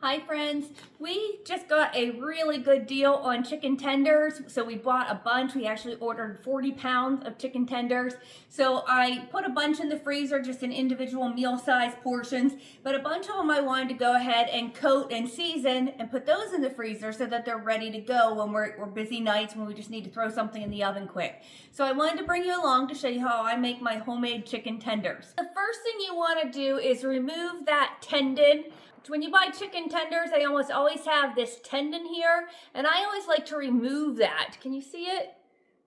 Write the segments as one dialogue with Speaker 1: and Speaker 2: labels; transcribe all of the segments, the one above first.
Speaker 1: Hi friends, we just got a really good deal on chicken tenders. So we bought a bunch. We actually ordered 40 pounds of chicken tenders. So I put a bunch in the freezer just in individual meal size portions, but a bunch of them I wanted to go ahead and coat and season and put those in the freezer so that they're ready to go when we're busy nights when we just need to throw something in the oven quick. So I wanted to bring you along to show you how I make my homemade chicken tenders. The first thing you want to do is remove that tendon. When you buy chicken tenders, they almost always have this tendon here, and I always like to remove that. Can you see it?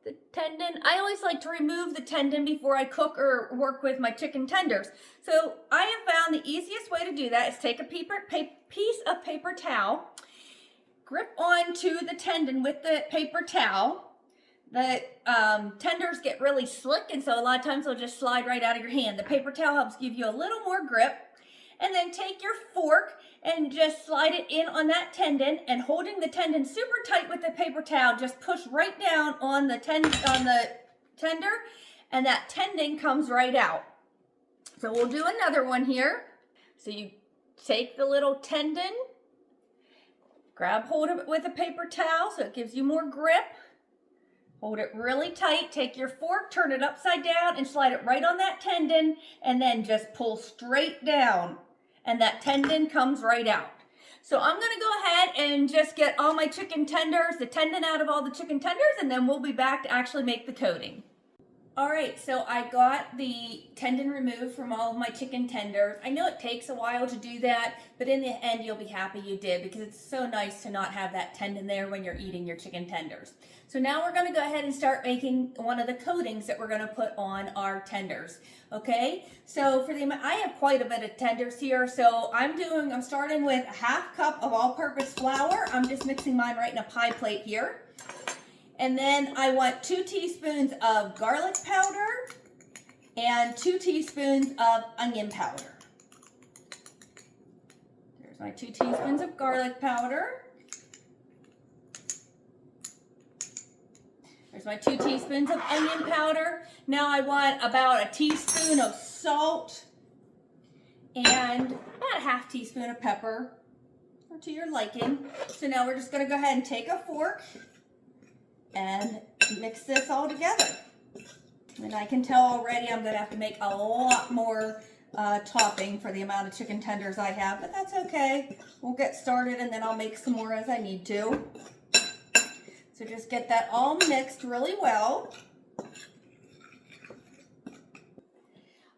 Speaker 1: The tendon. I always like to remove the tendon before I cook or work with my chicken tenders. So I have found the easiest way to do that is take a piece of paper towel, grip onto the tendon with the paper towel. The tenders get really slick, and so a lot of times they'll just slide right out of your hand. The paper towel helps give you a little more grip. And then take your fork and just slide it in on that tendon, and holding the tendon super tight with the paper towel, just push right down on the tender, and that tendon comes right out. So we'll do another one here. So you take the little tendon, grab hold of it with a paper towel so it gives you more grip. Hold it really tight, take your fork, turn it upside down, and slide it right on that tendon, and then just pull straight down, and that tendon comes right out. So I'm gonna go ahead and just get all my chicken tenders, the tendon out of all the chicken tenders, and then we'll be back to actually make the coating. All right, so I got the tendon removed from all of my chicken tenders. I know it takes a while to do that, but in the end, you'll be happy you did, because it's so nice to not have that tendon there when you're eating your chicken tenders. So now we're gonna go ahead and start making one of the coatings that we're gonna put on our tenders, okay? So I have quite a bit of tenders here, so I'm starting with a half cup of all-purpose flour. I'm just mixing mine right in a pie plate here. And then I want 2 teaspoons of garlic powder and 2 teaspoons of onion powder. There's my 2 teaspoons of garlic powder. There's my 2 teaspoons of onion powder. Now I want about a teaspoon of salt and about a half teaspoon of pepper, or to your liking. So now we're just gonna go ahead and take a fork and mix this all together. And I can tell already I'm gonna have to make a lot more topping for the amount of chicken tenders I have, but that's okay. We'll get started and then I'll make some more as I need to. So just get that all mixed really well.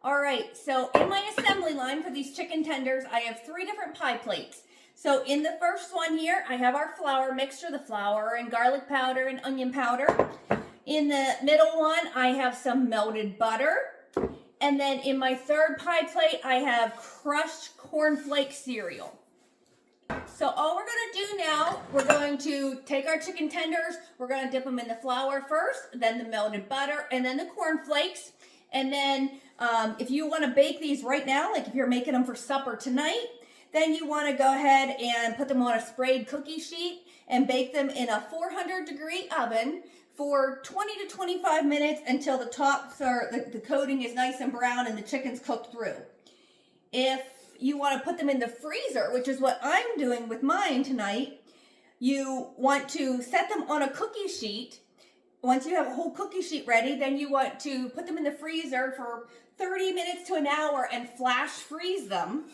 Speaker 1: All right, so in my assembly line for these chicken tenders, I have 3 different pie plates. So in the first one here, I have our flour mixture, the flour and garlic powder and onion powder. In the middle one, I have some melted butter. And then in my third pie plate, I have crushed cornflake cereal. So all we're gonna do now, we're going to take our chicken tenders, we're gonna dip them in the flour first, then the melted butter, and then the cornflakes. And then if you wanna bake these right now, like if you're making them for supper tonight, then you want to go ahead and put them on a sprayed cookie sheet and bake them in a 400-degree oven for 20 to 25 minutes until the tops are, the coating is nice and brown and the chicken's cooked through. If you want to put them in the freezer, which is what I'm doing with mine tonight, you want to set them on a cookie sheet. Once you have a whole cookie sheet ready, then you want to put them in the freezer for 30 minutes to an hour and flash freeze them.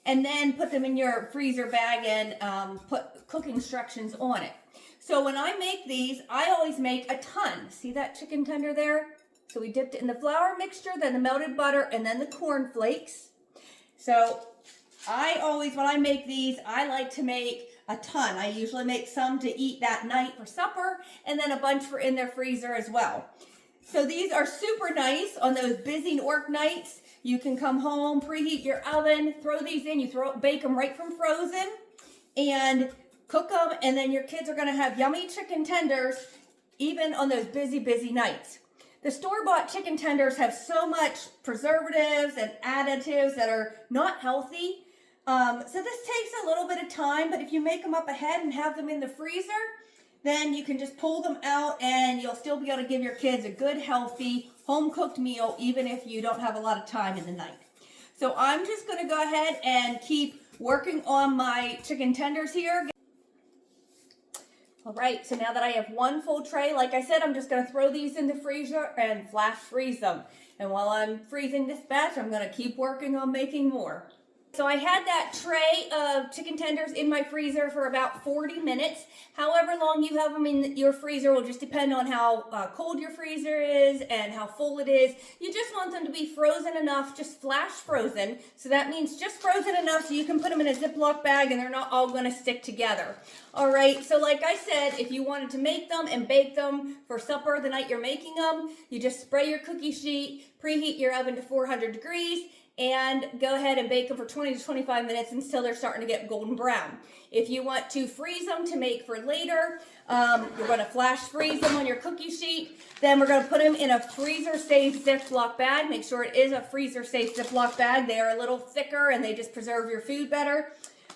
Speaker 1: And then put them in your freezer bag and put cooking instructions on it. So when I make these, I always make a ton. See that chicken tender there? So we dipped it in the flour mixture, then the melted butter, and then the corn flakes. So when I make these, I like to make a ton. I usually make some to eat that night for supper, and then a bunch for in their freezer as well. So these are super nice on those busy work nights. You can come home, preheat your oven, throw these in, bake them right from frozen, and cook them, and then your kids are gonna have yummy chicken tenders, even on those busy, busy nights. The store-bought chicken tenders have so much preservatives and additives that are not healthy. So this takes a little bit of time, but if you make them up ahead and have them in the freezer, then you can just pull them out and you'll still be able to give your kids a good, healthy, home-cooked meal, even if you don't have a lot of time in the night. So I'm just going to go ahead and keep working on my chicken tenders here. All right, so now that I have one full tray, like I said, I'm just going to throw these in the freezer and flash freeze them. And while I'm freezing this batch, I'm going to keep working on making more. So I had that tray of chicken tenders in my freezer for about 40 minutes. However long you have them in your freezer will just depend on how cold your freezer is and how full it is. You just want them to be frozen enough, just flash frozen. So that means just frozen enough so you can put them in a Ziploc bag and they're not all going to stick together. All right, so like I said, if you wanted to make them and bake them for supper the night you're making them, you just spray your cookie sheet, preheat your oven to 400 degrees, and go ahead and bake them for 20 to 25 minutes until they're starting to get golden brown. If you want to freeze them to make for later, you're going to flash freeze them on your cookie sheet. Then we're going to put them in a freezer-safe Ziploc bag. Make sure it is a freezer-safe Ziploc bag. They are a little thicker and they just preserve your food better.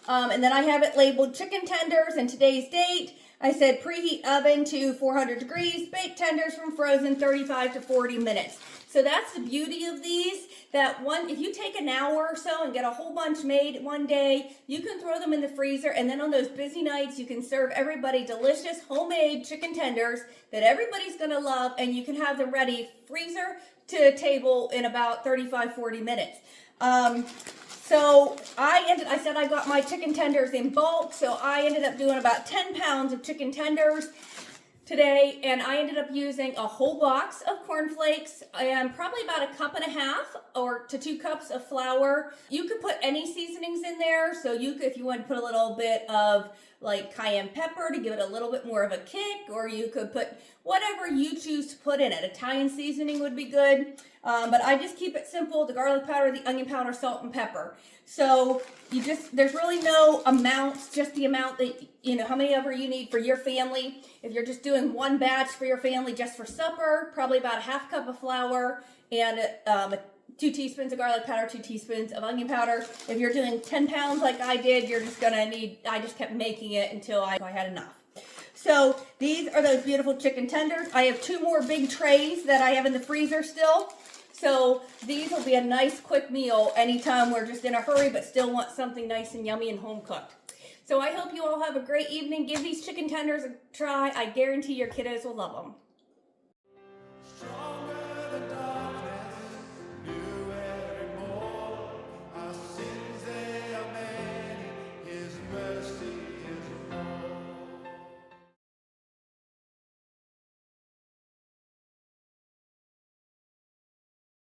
Speaker 1: And then I have it labeled chicken tenders and today's date. I said preheat oven to 400 degrees, bake tenders from frozen 35 to 40 minutes. So that's the beauty of these, that if you take an hour or so and get a whole bunch made one day, you can throw them in the freezer, and then on those busy nights, you can serve everybody delicious homemade chicken tenders that everybody's gonna love, and you can have them ready freezer to table in about 35, 40 minutes. So I said I got my chicken tenders in bulk, so I ended up doing about 10 pounds of chicken tenders today, and I ended up using a whole box of cornflakes and probably about a cup and a half or to 2 cups of flour. You could put any seasonings in there, so you could, if you want to put a little bit of like cayenne pepper to give it a little bit more of a kick, or you could put whatever you choose to put in it. Italian seasoning would be good, but I just keep it simple: the garlic powder, the onion powder, salt, and pepper. So there's really no amounts, just the amount that, how many ever you need for your family. If you're just doing one batch for your family just for supper, probably about a half cup of flour and 2 teaspoons of garlic powder, 2 teaspoons of onion powder. If you're doing 10 pounds like I did, you're just gonna need, I just kept making it until I had enough. So these are those beautiful chicken tenders. I have 2 more big trays that I have in the freezer still. So these will be a nice quick meal anytime we're just in a hurry but still want something nice and yummy and home cooked. So I hope you all have a great evening. Give these chicken tenders a try. I guarantee your kiddos will love them.